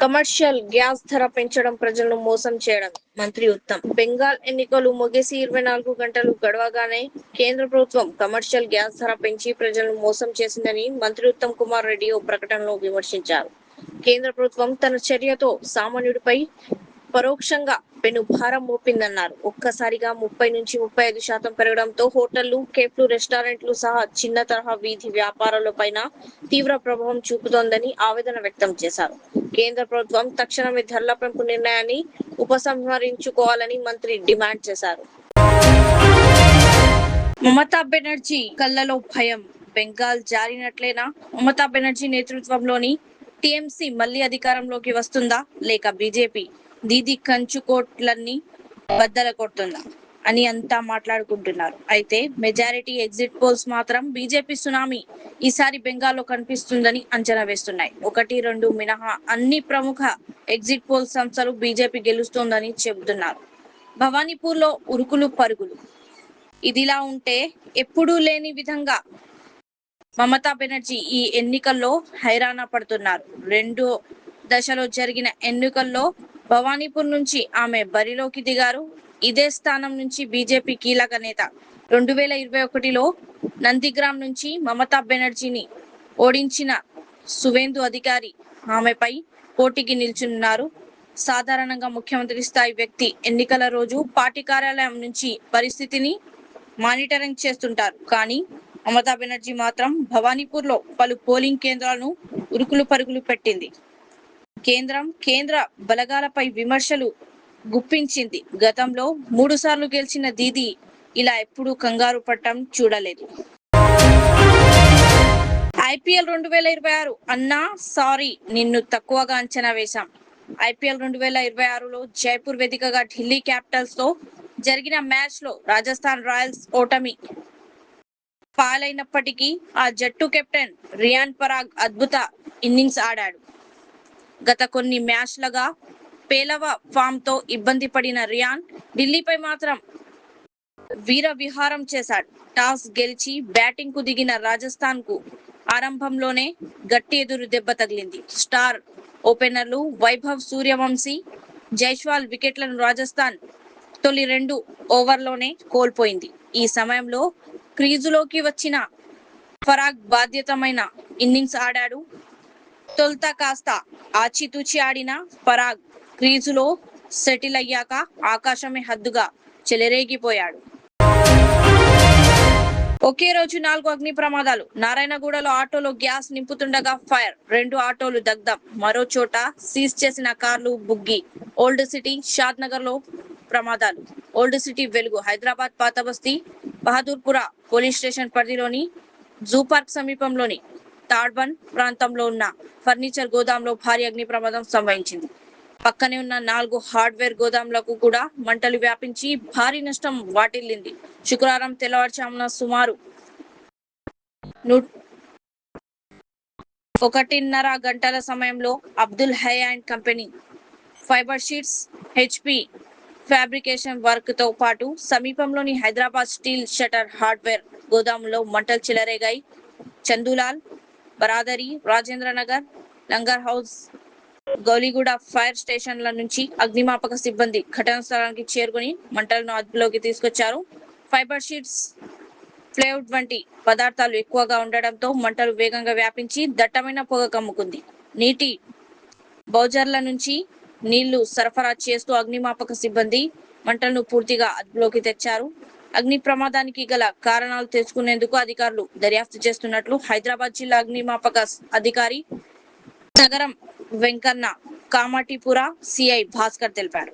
Commercial gas ధర పెంచడం ప్రజలను మోసం చేయడం మంత్రి ఉత్తమ్. బెంగాల్ ఎన్నికలు ముగిసి 24 గంటలు గడవగానే కేంద్ర ప్రభుత్వం కమర్షియల్ గ్యాస్ ధర పెంచి ప్రజలను మోసం చేసిందని మంత్రి ఉత్తమ్ కుమార్ రెడ్డి ఓ ప్రకటనలో విమర్శించారు. కేంద్ర ప్రభుత్వం తన చర్యతో సామాన్యుడిపై పరోక్షంగా పెను భారం మోపిందన్నారు. ఒక్కసారిగా 30 నుంచి 35% పెరగడంతో హోటళ్లు, కేఫ్లు, రెస్టారెంట్లు సహా చిన్న తరహా వీధి వ్యాపారాలపైన తీవ్ర ప్రభావం చూపుతోందని ఆవేదన వ్యక్తం చేశారు. కేంద్ర ప్రభుత్వం తక్షణమే ధరల పెంపు నిర్ణయాన్ని ఉపసంహరించుకోవాలని మంత్రి డిమాండ్ చేశారు. మమతా బెనర్జీ కళ్లలో భయం, బెంగాల్ జారినట్లేనా? మమతా బెనర్జీ నేతృత్వంలోని టీఎంసీ మళ్లీ అధికారంలోకి వస్తుందా, లేక బీజేపీ దీది కంచుకోట్లన్నీ బద్దల కొడుతుందా అని అంతా మాట్లాడుకుంటున్నారు. అయితే మెజారిటీ ఎగ్జిట్ పోల్స్ మాత్రం బీజేపీ సునామీ ఈసారి బెంగాల్లో కనిపిస్తుందని అంచనా వేస్తున్నాయి. 1-2 మినహా అన్ని ప్రముఖ ఎగ్జిట్ పోల్ సంస్థలు బీజేపీ గెలుస్తోందని చెబుతున్నారు. భవానీపూర్ లో ఉరుకులు పరుగులు. ఇదిలా ఉంటే ఎప్పుడూ లేని విధంగా మమతా బెనర్జీ ఈ ఎన్నికల్లో హైరాణ పడుతున్నారు. 2వ దశలో జరిగిన ఎన్నికల్లో భవానీపూర్ నుంచి ఆమె బరిలోకి దిగారు. ఇదే స్థానం నుంచి బీజేపీ కీలక నేత 2021లో నందిగ్రామ్ నుంచి మమతా బెనర్జీని ఓడించిన సువేందు అధికారి ఆమెపై పోటీకి నిల్చున్నారు. సాధారణంగా ముఖ్యమంత్రి స్థాయి వ్యక్తి ఎన్నికల రోజు పార్టీ కార్యాలయం నుంచి పరిస్థితిని మానిటరింగ్ చేస్తుంటారు. కానీ మమతా బెనర్జీ మాత్రం భవానీపూర్ లో పలు పోలింగ్ కేంద్రాలను ఉరుకులు పరుగులు పెట్టింది. కేంద్ర బలగాలపై విమర్శలు గుప్పించింది. గతంలో 3 సార్లు గెలిచిన దీది ఇలా ఎప్పుడూ కంగారు పట్టం చూడలేదు. ఐపీఎల్ 2026 అన్నా సారీ, నిన్ను తక్కువగా అంచనా వేశాం. ఐపీఎల్ 2026లో జైపూర్ వేదికగా ఢిల్లీ క్యాపిటల్స్ తో జరిగిన మ్యాచ్ లో రాజస్థాన్ రాయల్స్ ఓటమి పాలైనప్పటికీ ఆ జట్టు కెప్టెన్ రియాన్ పరాగ్ అద్భుత ఇన్నింగ్స్ ఆడాడు. గత కొన్ని మ్యాచ్లుగా పేలవ ఫామ్ తో ఇబ్బంది పడిన రియాన్ ఢిల్లీపై మాత్రం వీర విహారం చేశాడు. టాస్ గెలిచి బ్యాటింగ్ కు దిగిన రాజస్థాన్ కు ఆరంభంలోనే గట్టి ఎదురు దెబ్బ తగిలింది. స్టార్ ఓపెనర్లు వైభవ్ సూర్యవంశీ, జైస్వాల్ వికెట్లను రాజస్థాన్ తొలి 2 ఓవర్లోనే కోల్పోయింది. ఈ సమయంలో క్రీజులోకి వచ్చిన పరాగ్ బాధ్యతమైన ఇన్నింగ్స్ ఆడాడు. తొలుత కాస్త ఆచితూచి ఆడిన పరాగ్ క్రీజులో సెటిల్ అయ్యాక ఆకాశమే హద్దుగా చెలరేగిపోయాడు. ఒకే రోజు 4 అగ్ని ప్రమాదాలు. నారాయణగూడలో ఆటోలో గ్యాస్ నింపుతుండగా ఫైర్, 2 ఆటోలు దగ్ధం. మరో చోట సీజ్ చేసిన కార్లు బుగ్గి. ఓల్డ్ సిటీ, షాద్ నగర్ లో ప్రమాదాలు. ఓల్డ్ సిటీ వెలుగు. హైదరాబాద్ పాతబస్తీ బహదూర్పుర పోలీస్ స్టేషన్ పరిధిలోని జూ పార్క్ సమీపంలోని తాడ్బన్ ప్రాంతంలో ఉన్న ఫర్నిచర్ గోదాంలో భారీ అగ్ని ప్రమాదం సంభవించింది. పక్కనే ఉన్న 4 హార్డ్వేర్ గోదాంలకు కూడా మంటలు వ్యాపించి భారీ నష్టం వాటిల్లింది. శుక్రవారం తెల్లవారుజామున సుమారు 1:30 గంటల సమయంలో Abdul high and company fibre sheets, HP fabrication work తో పాటు సమీపంలోని హైదరాబాద్ స్టీల్ షటర్ హార్డ్వేర్ గోదాములో మంటలు చెలరేగాయి. చందులాల్, బరాదరి, రాజేంద్ర నగర్, లంగర్ హౌస్, గౌలిగూడ ఫైర్ స్టేషన్ల నుంచి అగ్నిమాపక సిబ్బంది ఘటనా స్థలానికి చేరుకుని మంటలను అదుపులోకి తీసుకొచ్చారు. ఫైబర్ షీట్స్, ప్లైవుడ్ వంటి పదార్థాలు ఎక్కువగా ఉండడంతో మంటలు వేగంగా వ్యాపించి దట్టమైన పొగ కమ్ముకుంది. నీటి బౌజర్ల నుంచి నీళ్లు సరఫరా చేస్తూ అగ్నిమాపక సిబ్బంది మంటలను పూర్తిగా అదుపులోకి తెచ్చారు. అగ్ని ప్రమాదానికి గల కారణాలు తెలుసుకునేందుకు అధికారులు దర్యాప్తు చేస్తున్నట్లు హైదరాబాద్ జిల్లా అగ్నిమాపక అధికారి నగరం వెంకన్న కామాటిపుర సిఐ భాస్కర్ తెలిపారు.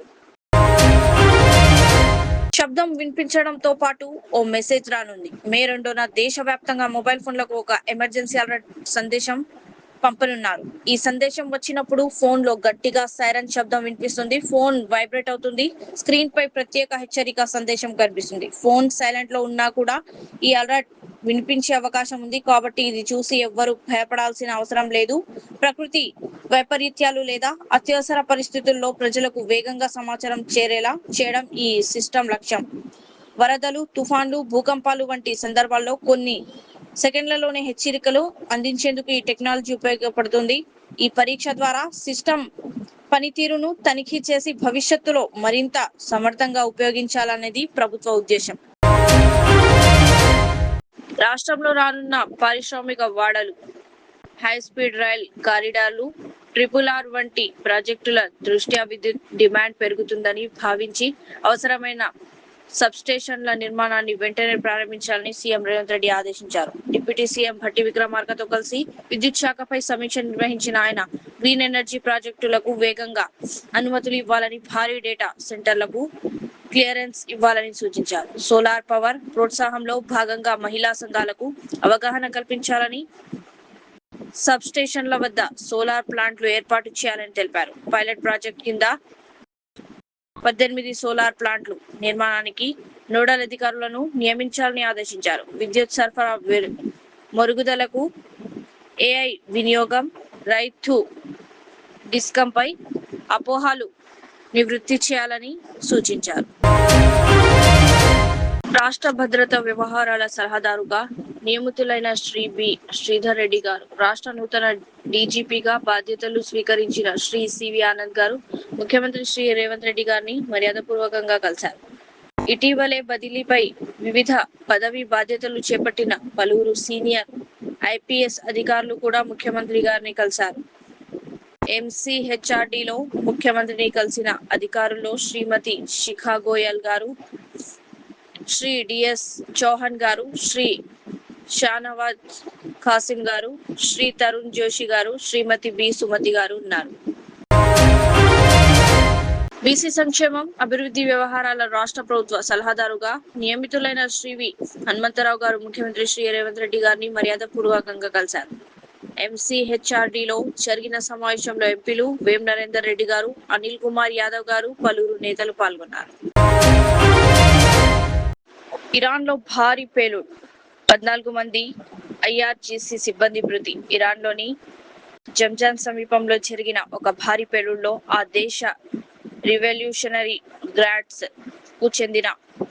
శబ్దం వినిపించడంతో పాటు ఓ మెసేజ్ రానుంది. మే 2న దేశవ్యాప్తంగా మొబైల్ ఫోన్లకు ఒక ఎమర్జెన్సీ అలర్ట్ సందేశం పంపనున్నారు. ఈ సందేశం వచ్చినప్పుడు ఫోన్ లో గట్టిగా సైరన్ శబ్దం వినిపిస్తుంది. ఫోన్ వైబ్రేట్ అవుతుంది. స్క్రీన్ పై ప్రత్యేక హెచ్చరిక సందేశం కనిపిస్తుంది. ఫోన్ సైలెంట్ లో ఉన్నా కూడా ఈ అలర్ట్ వినిపించే అవకాశం ఉంది. కాబట్టి ఇది చూసి ఎవ్వరూ భయపడాల్సిన అవసరం లేదు. ప్రకృతి వైపరీత్యాలు లేదా అత్యవసర పరిస్థితుల్లో ప్రజలకు వేగంగా సమాచారం చేరేలా చేయడం ఈ సిస్టమ్ లక్ష్యం. వరదలు, తుఫాన్లు, భూకంపాలు వంటి సందర్భాల్లో కొన్ని సెకండ్లలోనే హెచ్చరికలు అందించేందుకు ఈ టెక్నాలజీ ఉపయోగపడుతుంది. ఈ పరీక్ష ద్వారా సిస్టమ్ పనితీరును తనిఖీ చేసి భవిష్యత్తులో మరింత సమర్థంగా ఉపయోగించాలనేది ప్రభుత్వ ఉద్దేశం. రాష్ట్రంలో రానున్న పారిశ్రామిక వాడలు, హై స్పీడ్ రైల్ కారిడార్లు, RRR వంటి ప్రాజెక్టుల దృష్ట్యా విద్యుత్ డిమాండ్ పెరుగుతుందని భావించి అవసరమైన సబ్స్టేషన్ల నిర్మాణాన్ని వెంటనే ప్రారంభించాలని సీఎం రేవంత్ రెడ్డి ఆదేశించారు. డిప్యూటీ సీఎం భట్టి విక్రమార్కతో కలిసి విద్యుత్ శాఖపై సమీక్ష నిర్వహించిన ఆయన గ్రీన్ ఎనర్జీ ప్రాజెక్టులకు వేగంగా అనుమతులు ఇవ్వాలని, భారీ డేటా సెంటర్లకు క్లియరెన్స్ ఇవ్వాలని సూచించారు. సోలార్ పవర్ ప్రోత్సాహంలో భాగంగా మహిళా సంఘాలకు అవగాహన కల్పించాలని, సబ్ స్టేషన్ల వద్ద సోలార్ ప్లాంట్లు ఏర్పాటు చేయాలని తెలిపారు. పైలట్ ప్రాజెక్ట్ కింద 18 సోలార్ ప్లాంట్లు నిర్మాణానికి నోడల్ అధికారులను నియమించాలని ఆదేశించారు. విద్యుత్ సరఫరా మెరుగుదలకు AI వినియోగం, రైతు డిస్కంపై అపోహలు నివృత్తి చేయాలని సూచించారు. రాష్ట్ర భద్రతా వ్యవహారాల సలహాదారుగా నియమితులైన శ్రీ బి. శ్రీధర్ రెడ్డి గారు, రాష్ట్ర నూతన డీజీపీగా బాధ్యతలు స్వీకరించిన శ్రీ సివి ఆనంద్ గారు ముఖ్యమంత్రి శ్రీ రేవంత్ రెడ్డి గారిని మర్యాదపూర్వకంగా కలిశారు. ఇటీవలే బదిలీపై వివిధ పదవి బాధ్యతలు చేపట్టిన పలువురు సీనియర్ IPS అధికారులు కూడా ముఖ్యమంత్రి గారిని కలిశారు. MCHRDలో ముఖ్యమంత్రిని కలిసిన అధికారుల్లో శ్రీమతి శిఖా గోయల్ గారు, శ్రీ DS చౌహాన్ గారు, శ్రీ షానవాజ్ ఖాసిం గారు, శ్రీ తరుణ్ జోషి గారు, శ్రీమతి బి. సుమతి గారు ఉన్నారు. బీసీ సంక్షేమం, అభివృద్ధి వ్యవహారాల రాష్ట్ర ప్రభుత్వ సలహాదారుగా నియమితులైన శ్రీ వి. హనుమంతరావు గారు ముఖ్యమంత్రి శ్రీ రేవంత్ రెడ్డి గారిని మర్యాదపూర్వకంగా కలిశారు. MCHRDలో జరిగిన సమావేశంలో ఎంపీలు వేం నరేందర్ రెడ్డి గారు, అనిల్ కుమార్ యాదవ్ గారు, పలువురు నేతలు పాల్గొన్నారు. ఇరాన్లో భారీ పేలుడు, 14 మంది IRGC సిబ్బంది మృతి. ఇరాన్లోని జంజాన్ సమీపంలో జరిగిన ఒక భారీ పేలుడులో ఆ దేశ రివల్యూషనరీ గార్డ్స్ కు చెందిన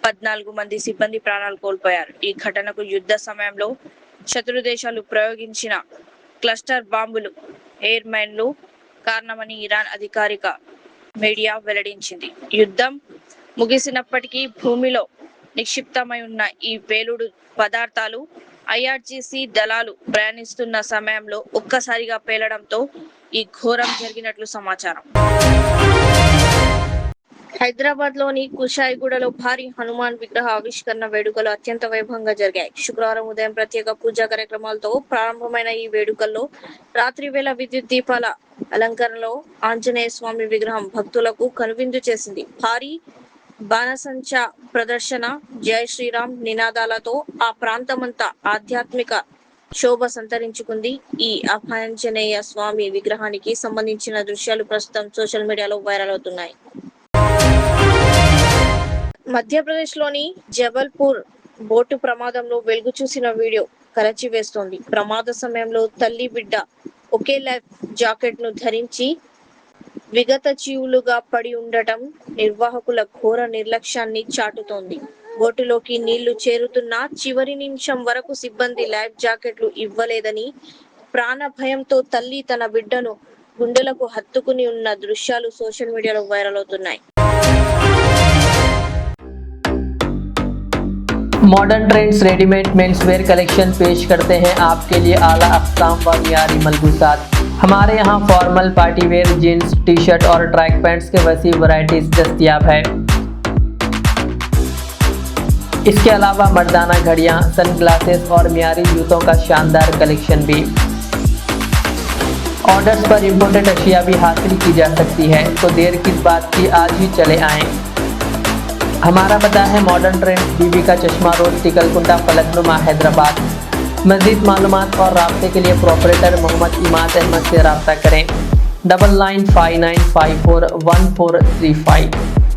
14 మంది సిబ్బంది ప్రాణాలు కోల్పోయారు. ఈ ఘటనకు యుద్ధ సమయంలో శత్రు దేశాలు ప్రయోగించిన క్లస్టర్ బాంబులు, ఎయిర్ మైన్లు కారణమని ఇరాన్ అధికారిక మీడియా వెల్లడించింది. యుద్ధం ముగిసినప్పటికీ భూమిలో నిక్షిప్తమై ఉన్న ఈ పేలుడు పదార్థాలు IRGC దళాలు ప్రయాణిస్తున్న సమయంలో ఒక్కసారిగా పేలడంతో ఈ ఘోరం జరిగినట్లు సమాచారం. హైదరాబాద్ లోని కుషాయిగూడలో భారీ హనుమాన్ విగ్రహ ఆవిష్కరణ వేడుకలు అత్యంత వైభవంగా జరిగాయి. శుక్రవారం ఉదయం ప్రత్యేక పూజా కార్యక్రమాలతో ప్రారంభమైన ఈ వేడుకల్లో రాత్రి వేళ విద్యుత్ దీపాల అలంకరణలో ఆంజనేయ స్వామి విగ్రహం భక్తులకు కనువిందు చేసింది. భారీ బాణసంచా ప్రదర్శన, జై శ్రీరామ్ నినాదాలతో ఆ ప్రాంతమంతా ఆధ్యాత్మిక శోభ సంతరించుకుంది. ఈ ఆంజనేయ స్వామి విగ్రహానికి సంబంధించిన దృశ్యాలు ప్రస్తుతం సోషల్ మీడియాలో వైరల్ అవుతున్నాయి. మధ్యప్రదేశ్ లోని జబల్పూర్ బోటు ప్రమాదంలో వెలుగు చూసిన వీడియో కలచివేస్తోంది. ప్రమాద సమయంలో తల్లి బిడ్డ ఒకే లైఫ్ జాకెట్ ను ధరించి విగత జీవులుగా పడి ఉండటం నిర్వాహకుల ఘోర నిర్లక్ష్యాన్ని చాటుతోంది. బోటులోకి నీళ్లు చేరుతున్న చివరి నిమిషం వరకు సిబ్బంది లైఫ్ జాకెట్లు ఇవ్వలేదని, ప్రాణ భయంతో తల్లి తన బిడ్డను గుండెలకు హత్తుకుని ఉన్న దృశ్యాలు సోషల్ మీడియాలో వైరల్ అవుతున్నాయి. Modern trends readymade men's wear collection पेश करते हैं आपके लिए आला अक़साम व मियारी मलबूसात। हमारे यहाँ formal party wear jeans, T shirt और ट्रैक पैंट्स के वसी वैरायटीज दस्तियाब है। इसके अलावा मर्दाना घड़ियाँ, सन ग्लासेस और मियारी जूतों का शानदार कलेक्शन भी। ऑर्डर्स पर इम्पोर्टेड अशिया भी हासिल की जा सकती है, तो देर किस बात की, आज ही चले आएँ। हमारा पता है मॉडर्न ट्रेंड्स, बीबी का चश्मा रोड, टिकलकुंडा, फलकनुमा, हैदराबाद। मज़ीद मालूमात और राब्ते के लिए प्रोपरेटर मोहम्मद इमाद अहमद से रब्ता करें। 9959541435।